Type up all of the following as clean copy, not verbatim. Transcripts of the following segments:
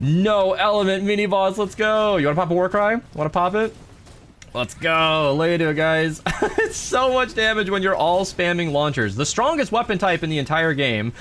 No element mini boss. Let's go. You want to pop a war cry? Want to pop it? Let's go. Lay into it, guys. It's so much damage when you're all spamming launchers. The strongest weapon type in the entire game.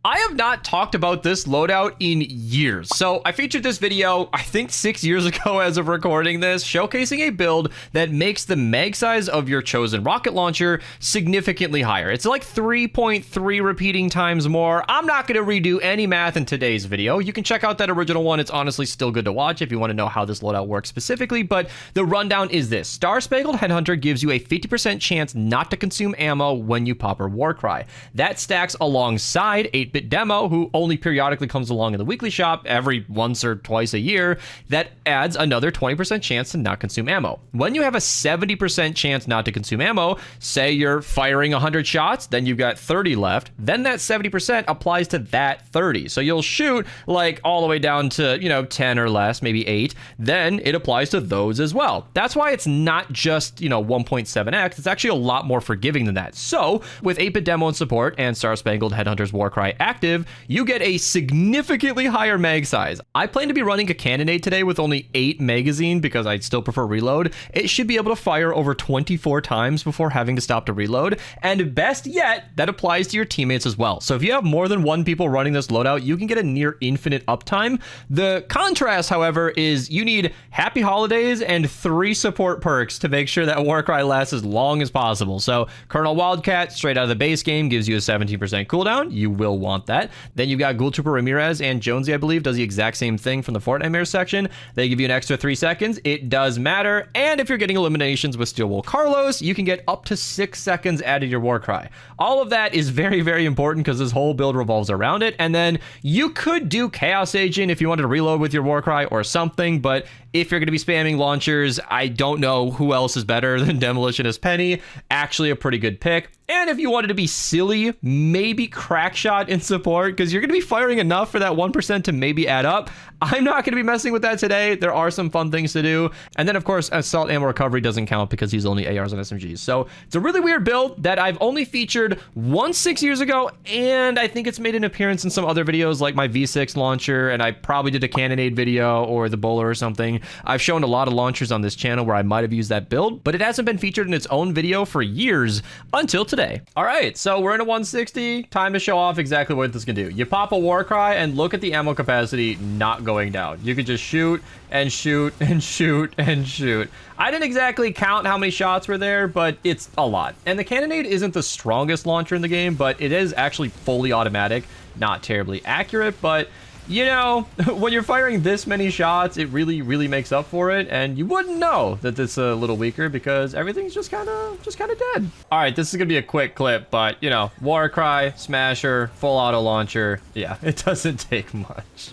I have not talked about this loadout in years. So I featured this video, I think 6 years ago as of recording this, showcasing a build that makes the mag size of your chosen rocket launcher significantly higher. It's like 3.3 repeating times more. I'm not going to redo any math in today's video. You can check out that original one. It's honestly still good to watch if you want to know how this loadout works specifically, but the rundown is this. Star-Spangled Headhunter gives you a 50% chance not to consume ammo when you pop her war cry. That stacks alongside 8-Bit Demo, who only periodically comes along in the weekly shop every once or twice a year. That adds another 20% chance to not consume ammo. When you have a 70% chance not to consume ammo, say you're firing 100 shots, then you've got 30 left, then that 70% applies to that 30. So you'll shoot like all the way down to, 10 or less, maybe 8. Then it applies to those as well. That's why it's not just, 1.7x. It's actually a lot more forgiving than that. So with 8-Bit Demo and support and Star-Spangled Headhunter's Warcry active, you get a significantly higher mag size. I plan to be running a cannonade today with only 8 magazine because I still prefer reload. It should be able to fire over 24 times before having to stop to reload. And best yet, that applies to your teammates as well. So if you have more than 1 people running this loadout, you can get a near infinite uptime. The contrast, however, is you need Happy Holidays and 3 support perks to make sure that Warcry lasts as long as possible. So Colonel Wildcat, straight out of the base game, gives you a 17% cooldown. You will want that. Then you've got Ghoul Trooper Ramirez, and Jonesy, I believe, does the exact same thing from the Fortnite Mirror section. They give you an extra 3 seconds. It does matter. And if you're getting eliminations with Steel Wool Carlos, you can get up to 6 seconds added to your war cry. All of that is very, very important because this whole build revolves around it. And then you could do Chaos Agent if you wanted to reload with your war cry or something, but if you're going to be spamming launchers, I don't know who else is better than Demolitionist Penny. Actually a pretty good pick. And if you wanted to be silly, maybe Crackshot in support, because you're going to be firing enough for that 1% to maybe add up. I'm not going to be messing with that today. There are some fun things to do. And then, of course, Assault Ammo Recovery doesn't count because he's only ARs and SMGs. So it's a really weird build that I've only featured once 6 years ago, and I think it's made an appearance in some other videos like my V6 launcher, and I probably did a Cannonade video or the Bowler or something. I've shown a lot of launchers on this channel where I might have used that build, but it hasn't been featured in its own video for years until today. All right, so we're in a 160. Time to show off exactly what this can do. You pop a war cry and look at the ammo capacity not going down. You could just shoot and shoot and shoot and shoot. I didn't exactly count how many shots were there, but it's a lot. And the Cannonade isn't the strongest launcher in the game, but it is actually fully automatic. Not terribly accurate, but when you're firing this many shots, it really, really makes up for it. And you wouldn't know that it's a little weaker because everything's just kind of dead. All right, this is going to be a quick clip, but, war cry, smasher, full auto launcher. Yeah, it doesn't take much.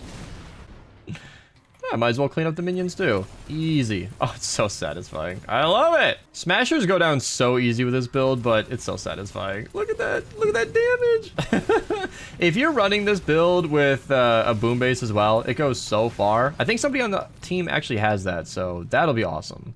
I might as well clean up the minions too. Easy. Oh, it's so satisfying. I love it. Smashers go down so easy with this build, but it's so satisfying. Look at that. Look at that damage. If you're running this build with a boom base as well, it goes so far. I think somebody on the team actually has that, so that'll be awesome.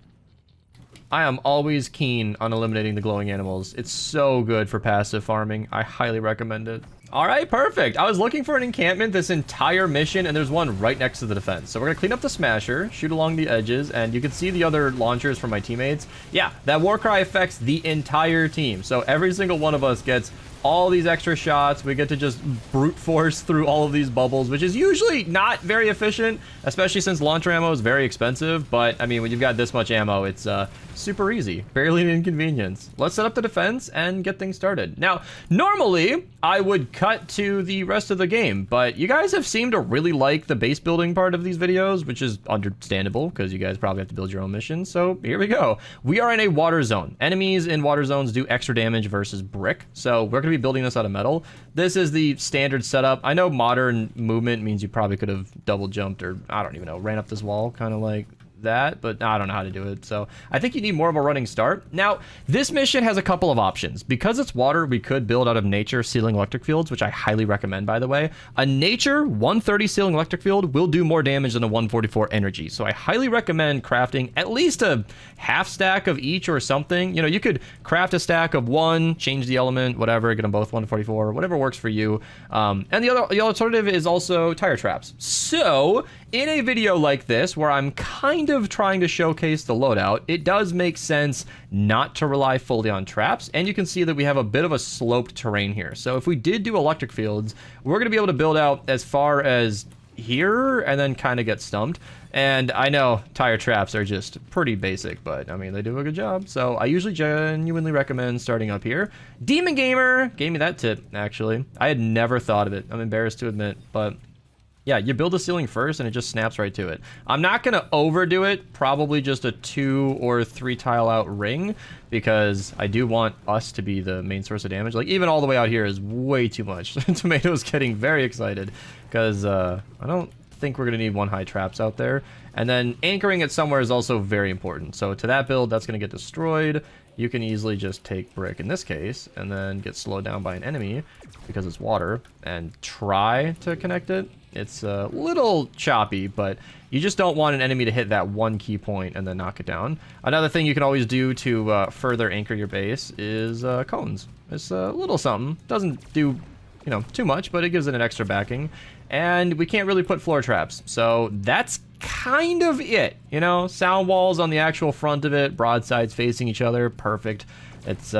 I am always keen on eliminating the glowing animals. It's so good for passive farming. I highly recommend it. All right, perfect. I was looking for an encampment this entire mission, and there's one right next to the defense. So we're gonna clean up the smasher, shoot along the edges, and you can see the other launchers from my teammates. Yeah, that war cry affects the entire team. So every single one of us gets all these extra shots. We get to just brute force through all of these bubbles, which is usually not very efficient, especially since launcher ammo is very expensive. But I mean, when you've got this much ammo, it's super easy, barely an inconvenience. Let's set up the defense and get things started. Now, normally I would cut to the rest of the game, but you guys have seemed to really like the base building part of these videos, which is understandable because you guys probably have to build your own missions. So here we go. We are in a water zone. Enemies in water zones do extra damage versus brick. So we're going to be building this out of metal. This is the standard setup. I know modern movement means you probably could have double jumped or I don't even know, ran up this wall kind of like that, but I don't know how to do it. So I think you need more of a running start. Now, this mission has a couple of options. Because it's water, we could build out of nature sealing electric fields, which I highly recommend, by the way. A nature 130 sealing electric field will do more damage than a 144 energy. So I highly recommend crafting at least a half stack of each or something. You know, you could craft a stack of one, change the element, whatever, get them both 144, whatever works for you. And the alternative is also tire traps. So in a video like this, where I'm kind of trying to showcase the loadout, it does make sense not to rely fully on traps. And you can see that we have a bit of a sloped terrain here. So if we did do electric fields, we're going to be able to build out as far as here and then kind of get stumped. And I know tire traps are just pretty basic, but I mean, they do a good job. So I usually genuinely recommend starting up here. Demon Gamer gave me that tip, actually. I had never thought of it. I'm embarrassed to admit, but yeah, you build the ceiling first and it just snaps right to it. I'm not going to overdo it, probably just a 2 or 3 tile out ring, because I do want us to be the main source of damage. Like, even all the way out here is way too much. Tomato's getting very excited because I don't think we're going to need 1 high traps out there. And then anchoring it somewhere is also very important. So to that build, that's going to get destroyed. You can easily just take brick in this case and then get slowed down by an enemy because it's water and try to connect it. It's a little choppy, but you just don't want an enemy to hit that one key point and then knock it down. Another thing you can always do to further anchor your base is cones. It's a little something. Doesn't do, you know, too much, but it gives it an extra backing. And we can't really put floor traps, so that's kind of it. You know, sound walls on the actual front of it, broadsides facing each other, perfect. It's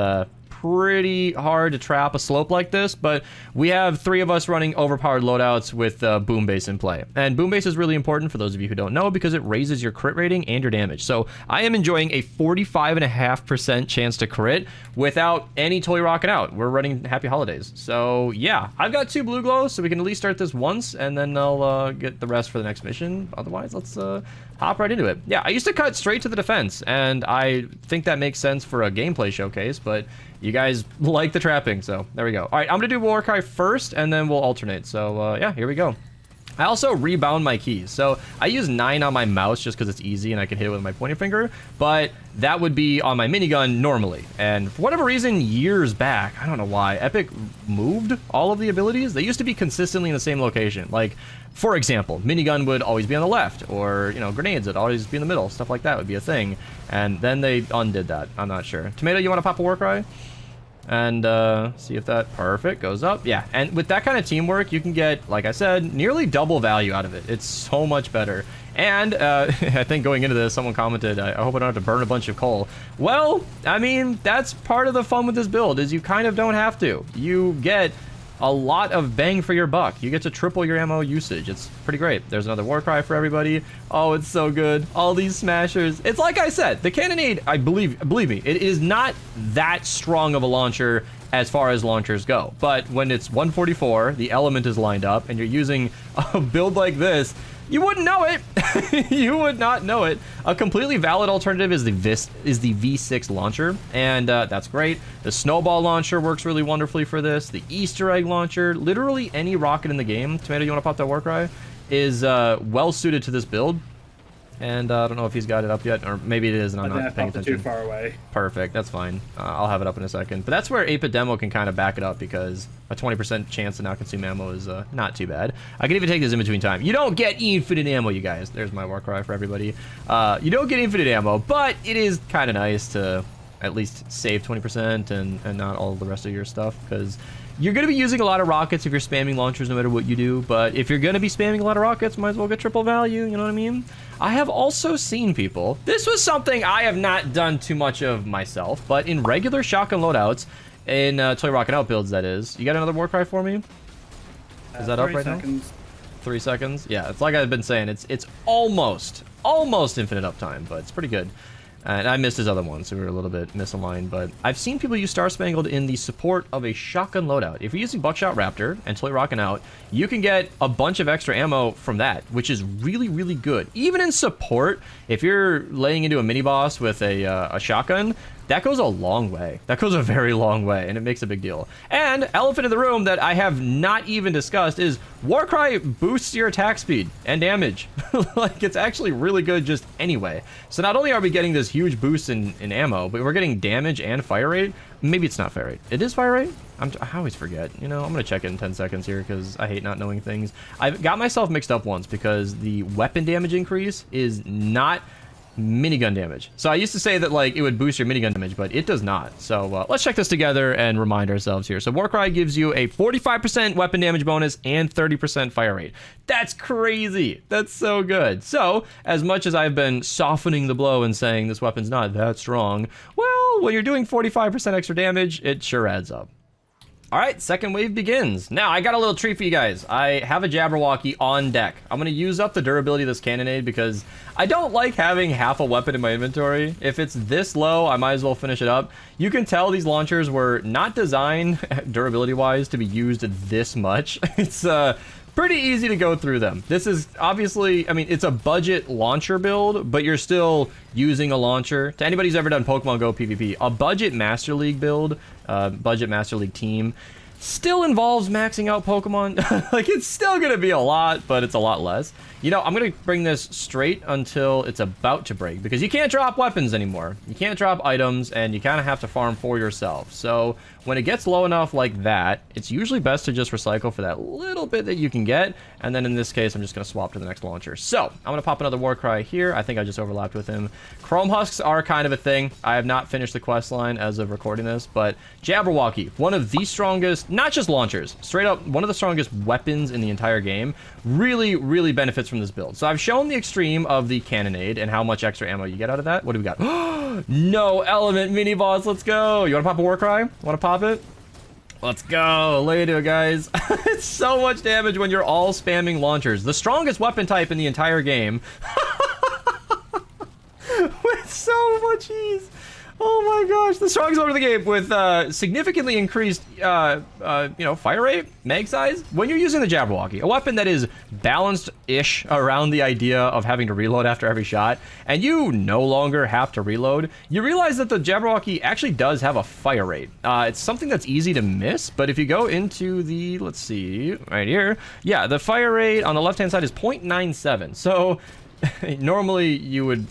pretty hard to trap a slope like this, but we have 3 of us running overpowered loadouts with boom base in play. And boom base is really important for those of you who don't know, because it raises your crit rating and your damage. So I am enjoying a 45.5% chance to crit without any totally rocking out. We're running Happy Holidays. So yeah, I've got 2 blue glows, so we can at least start this once, and then I'll get the rest for the next mission. Otherwise, let's hop right into it. Yeah, I used to cut straight to the defense, and I think that makes sense for a gameplay showcase, but you guys like the trapping, so there we go. All right, I'm gonna do Warcry first, and then we'll alternate. So yeah, here we go. I also rebound my keys. So I use 9 on my mouse just because it's easy and I can hit it with my pointer finger, but that would be on my minigun normally. And for whatever reason, years back, I don't know why, Epic moved all of the abilities. They used to be consistently in the same location. Like, for example, minigun would always be on the left, or, you know, grenades would always be in the middle. Stuff like that would be a thing. And then they undid that. I'm not sure. Tomato, you want to pop a Warcry? And see if that perfect goes up. Yeah, and with that kind of teamwork, you can get, like I said, nearly double value out of it. It's so much better. And I think going into this, someone commented, I hope I don't have to burn a bunch of coal. Well, I mean, that's part of the fun with this build, is you kind of don't have to. You get a lot of bang for your buck. You get to triple your ammo usage. It's pretty great. There's another Warcry for everybody. Oh, it's so good. All these smashers. It's like I said, the Cannonade, believe me, it is not that strong of a launcher as far as launchers go. But when it's 144, the element is lined up, and you're using a build like this, you wouldn't know it. You would not know it. A completely valid alternative is the V6 launcher, and that's great. The snowball launcher works really wonderfully for this. The Easter egg launcher, literally any rocket in the game, Tomato, you want to pop that Warcry, is well suited to this build. And I don't know if he's got it up yet, or maybe it is and I'm not paying attention. Too far away. Perfect, that's fine. I'll have it up in a second. But that's where 8-Bit Demo can kind of back it up, because a 20% chance to not consume ammo is not too bad. I can even take this in between time. You don't get infinite ammo, you guys. There's my Warcry for everybody. You don't get infinite ammo, but it is kind of nice to at least save 20% and not all the rest of your stuff, because you're going to be using a lot of rockets if you're spamming launchers no matter what you do, but if you're going to be spamming a lot of rockets, might as well get triple value, you know what I mean? I have also seen people, this was something I have not done too much of myself, but in regular shotgun loadouts, in Toy Rocket Out builds, that is. You got another Warcry for me? Is that up right now? 3 seconds? Yeah, it's like I've been saying, it's almost infinite uptime, but it's pretty good. And I missed his other one, so we were a little bit misaligned, but I've seen people use Star Spangled in the support of a shotgun loadout. If you're using Buckshot Raptor and Toy Rockin' Out, you can get a bunch of extra ammo from that, which is really, really good. Even in support, if you're laying into a mini-boss with a shotgun, that goes a long way. That goes a very long way, and it makes a big deal. And elephant in the room that I have not even discussed is Warcry boosts your attack speed and damage. Like, it's actually really good just anyway. So not only are we getting this huge boost in ammo, but we're getting damage and fire rate. Maybe it's not fire rate. It is fire rate? I always forget. You know, I'm going to check it in 10 seconds here because I hate not knowing things. I've got myself mixed up once because the weapon damage increase is not minigun damage. So I used to say that, like, it would boost your minigun damage, but it does not. So let's check this together and remind ourselves here. So Warcry gives you a 45% weapon damage bonus and 30% fire rate. That's crazy. That's so good. So as much as I've been softening the blow and saying this weapon's not that strong, well, when you're doing 45% extra damage, it sure adds up. All right, second wave begins. Now, I got a little treat for you guys. I have a Jabberwocky on deck. I'm going to use up the durability of this cannonade because I don't like having half a weapon in my inventory. If it's this low, I might as well finish it up. You can tell these launchers were not designed, durability-wise, to be used this much. It's pretty easy to go through them. This is obviously, I mean, it's a budget launcher build, but you're still using a launcher. To anybody who's ever done Pokemon Go PvP, a budget Master League build, budget Master League team, still involves maxing out Pokemon. Like, it's still gonna be a lot, but it's a lot less. You know, I'm gonna bring this straight until it's about to break, because you can't drop weapons anymore. You can't drop items, and you kind of have to farm for yourself. So when it gets low enough like that, it's usually best to just recycle for that little bit that you can get. And then in this case, I'm just gonna swap to the next launcher. So I'm gonna pop another Warcry here. I think I just overlapped with him. Chrome Husks are kind of a thing. I have not finished the quest line as of recording this, but Jabberwocky, one of the strongest, not just launchers, straight up one of the strongest weapons in the entire game, really, really benefits from this build. So I've shown the extreme of the cannonade and how much extra ammo you get out of that. What do we got? No element mini boss. Let's go. You want to pop a Warcry? Want to pop it? Let's go. Lay to it, guys. It's so much damage when you're all spamming launchers. The strongest weapon type in the entire game. With so much ease. Oh my gosh, the strongest weapon of the game with significantly increased, you know, fire rate, mag size. When you're using the Jabberwocky, a weapon that is balanced-ish around the idea of having to reload after every shot, and you no longer have to reload, you realize that the Jabberwocky actually does have a fire rate. It's something that's easy to miss, but if you go into the, let's see, right here, yeah, the fire rate on the left-hand side is 0.97. So normally you would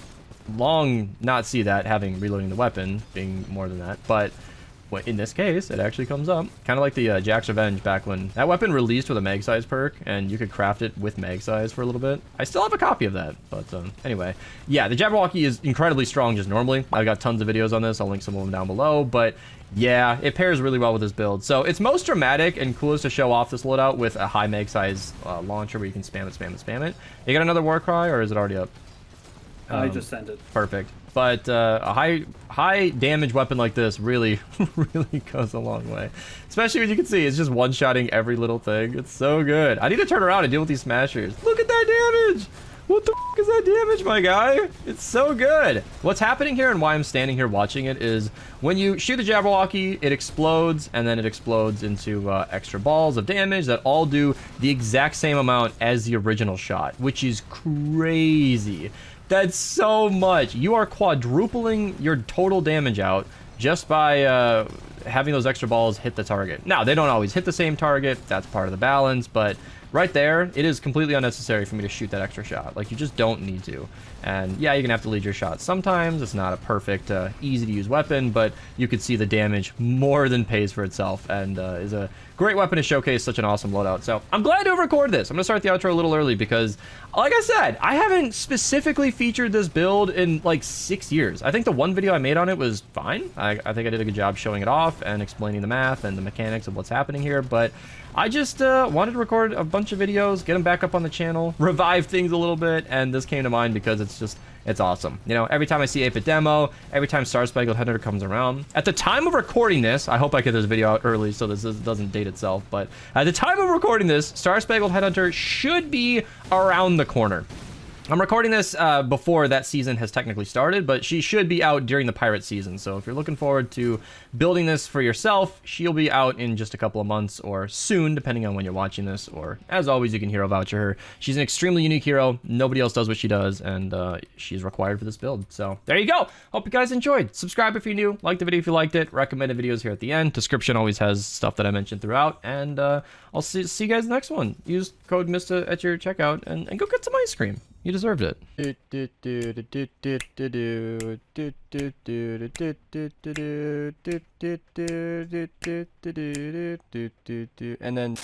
long not see that, having reloading the weapon being more than that, but in this case it actually comes up, kind of like the Jack's Revenge back when that weapon released with a mag size perk and you could craft it with mag size for a little bit. I still have a copy of that, but anyway, yeah, the Jabberwocky is incredibly strong just normally. I've got tons of videos on this. I'll link some of them down below, but yeah, it pairs really well with this build. So it's most dramatic and coolest to show off this loadout with a high mag size launcher where you can spam it, spam it, spam it. You got another Warcry, or is it already up? I just sent it. Perfect. But a high damage weapon like this really, really goes a long way. Especially when you can see it's just one-shotting every little thing. It's so good. I need to turn around and deal with these smashers. Look at that damage! What the f is that damage, my guy? It's so good. What's happening here and why I'm standing here watching it is when you shoot the Jabberwocky, it explodes, and then it explodes into extra balls of damage that all do the exact same amount as the original shot, which is crazy. That's so much. You are quadrupling your total damage out just by having those extra balls hit the target. Now, they don't always hit the same target. That's part of the balance, but right there, it is completely unnecessary for me to shoot that extra shot. Like, you just don't need to. And yeah, you're gonna have to lead your shot sometimes. It's not a perfect, easy to use weapon, but you could see the damage more than pays for itself, and is a great weapon to showcase such an awesome loadout. So I'm glad to record this. I'm gonna start the outro a little early because, like I said, I haven't specifically featured this build in like 6 years. I think the one video I made on it was fine. I think I did a good job showing it off and explaining the math and the mechanics of what's happening here, but I just wanted to record a bunch of videos, get them back up on the channel, revive things a little bit, and this came to mind because it's awesome. You know, every time I see 8-Bit Demo, every time Star Spangled Headhunter comes around. At the time of recording this, I hope I get this video out early so this doesn't date itself, but at the time of recording this, Star Spangled Headhunter should be around the corner. I'm recording this before that season has technically started, but she should be out during the pirate season. So if you're looking forward to building this for yourself, she'll be out in just a couple of months or soon, depending on when you're watching this. Or as always, you can hero voucher her. She's an extremely unique hero. Nobody else does what she does, and she's required for this build. So there you go. Hope you guys enjoyed. Subscribe if you're new. Like the video if you liked it. Recommended videos here at the end. Description always has stuff that I mentioned throughout. And I'll see you guys next one. Use code Mista at your checkout and go get some ice cream. You deserved it. And then